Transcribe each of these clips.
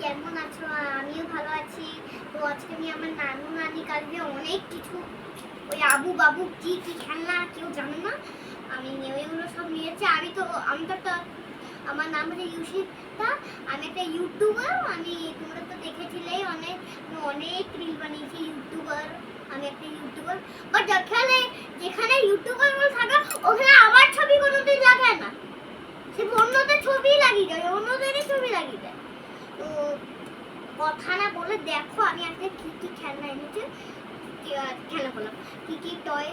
কেমন আছো? আমিও ভালো আছি। তো আজকে আমি আমার নানু নানি কালকে অনেক কিছু ওই আবু বাবু কি কি খেলনা কেউ জানে না, আমি ওইগুলো সব নিয়েছি। আমি তো একটা, আমার নাম হচ্ছে ইউশিতা, আমি একটা ইউটিউবার। তোমরা তো দেখেছিলেই অনেক অনেক রিল বানিয়েছি ইউটিউবার। আমি একটা ইউটিউবার, বাট যেখানে ইউটিউবার থাকে ওখানে আমার ছবি কোনোদিন লাগে না, সে অন্যদের ছবি লাগিয়ে যায়, অন্যদেরই ছবি লাগিয়ে যায়। তো কথা না বলে দেখো আমি আজকে কি কি খেলনা এনেছি। খেলনা বললাম, কি কি টয়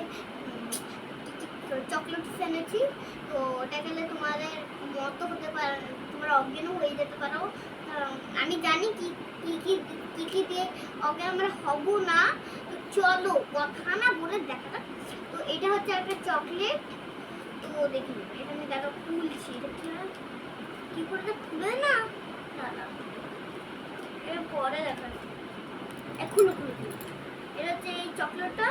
চকলেটস এনেছি। তো ওটা খেলে তোমাদের মতো হতে পারে, তোমরা অজ্ঞানও হয়ে যেতে পারো। আমি জানি কি কি কি কি কি দিয়ে অজ্ঞান আমরা হব না। তো চলো কথা না বলে দেখা যাক। তো এটা হচ্ছে একটা চকলেট। তো দেখি এটা আমি দেখো খুলছি, এটা কি করে খুলে না, দাদা এটা পরে দেখা খুলো খুলো খুলো। এটা হচ্ছে এই চকলেটটা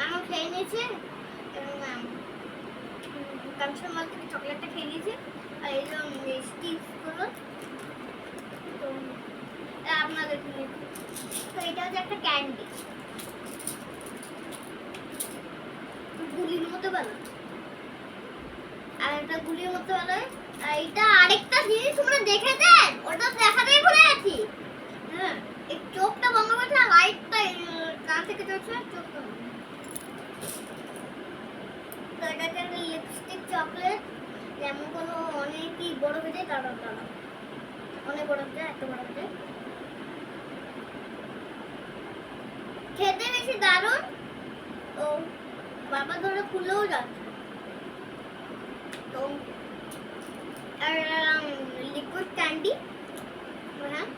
আমার খেয়ে নিয়েছে, কাঞ্চন মাল থেকে চকলেটটা খেয়ে নিয়েছে। আর এই যে স্টিক্সগুলো তো আপনাদের, তো এটা হচ্ছে একটা ক্যান্ডি, গুলির মতো বানা, আর একটা গুলির মতো বানায়। আর এটা আরেকটা জিনিস তোমরা দেখেছেন, ওটা দেখাতেই ভুলে গেছি। হ্যাঁ, এই চোখটা বন্ধ করছে আর লাইটটা কান থেকে চলছে, চোখটা। তো এটা একটা লিপস্টিক চকলেট, যেমন কোনো অনেকই বড় হয়ে যায়, তারা অনেক বড় হয়ে যায়, এত বড় হয়ে যায়, খেতে বেশি দারুণ। তো বাবা ধরে খুলেও যাচ্ছে। তো আর লিকুইড ক্যান্ডি, হ্যাঁ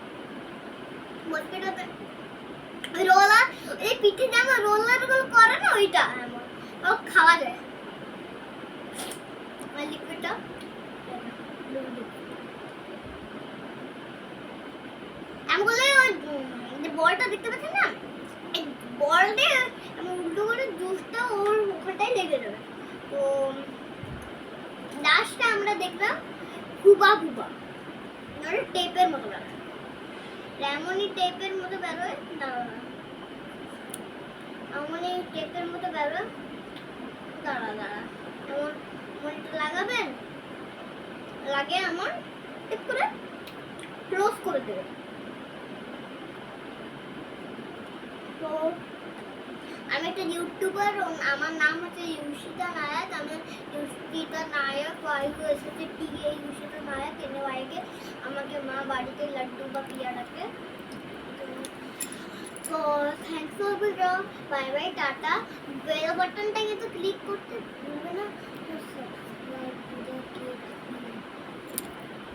বলতে রোলার, এই পিঠে যেমন রোলার গুলো করে না ওইটা এমন, ও খাওয়া যায়। লিকুইডটা এমন করলে ওই যে বলটা দেখতে পাচ্ছেন না, এই বল দিয়ে এমন উল্টো করে জুসটা ওর মুখটাই লেগে যাবে। তো লাস্টে আমরা দেখলাম হুবা হুবা মানে টেপের মতো বেরোয়, এমনই টেপের মতো বেরোয়, দাঁড়ানো এমনই টেপের মতো বেরোয়, দাঁড়া এমন মনটা লাগাবেন, লাগে আমার টিপ করে ক্লোজ করে দেবেন। তো আমি একটা ইউটিউবার, আমার নাম হচ্ছে ইউশিতা নায়ক। আমি ইউশিতা নায়ক, ওয়াইকে এসেছে টিএ ইউশিতা নায়ক এনে ওয়াইকে। আমাকে মা বাড়িতে লাড্ডু বা পিয়া রাখে। তো thanks for video, bye bye, tata. Bell বাটনটা কিন্তু ক্লিক করতে ভুলবে না।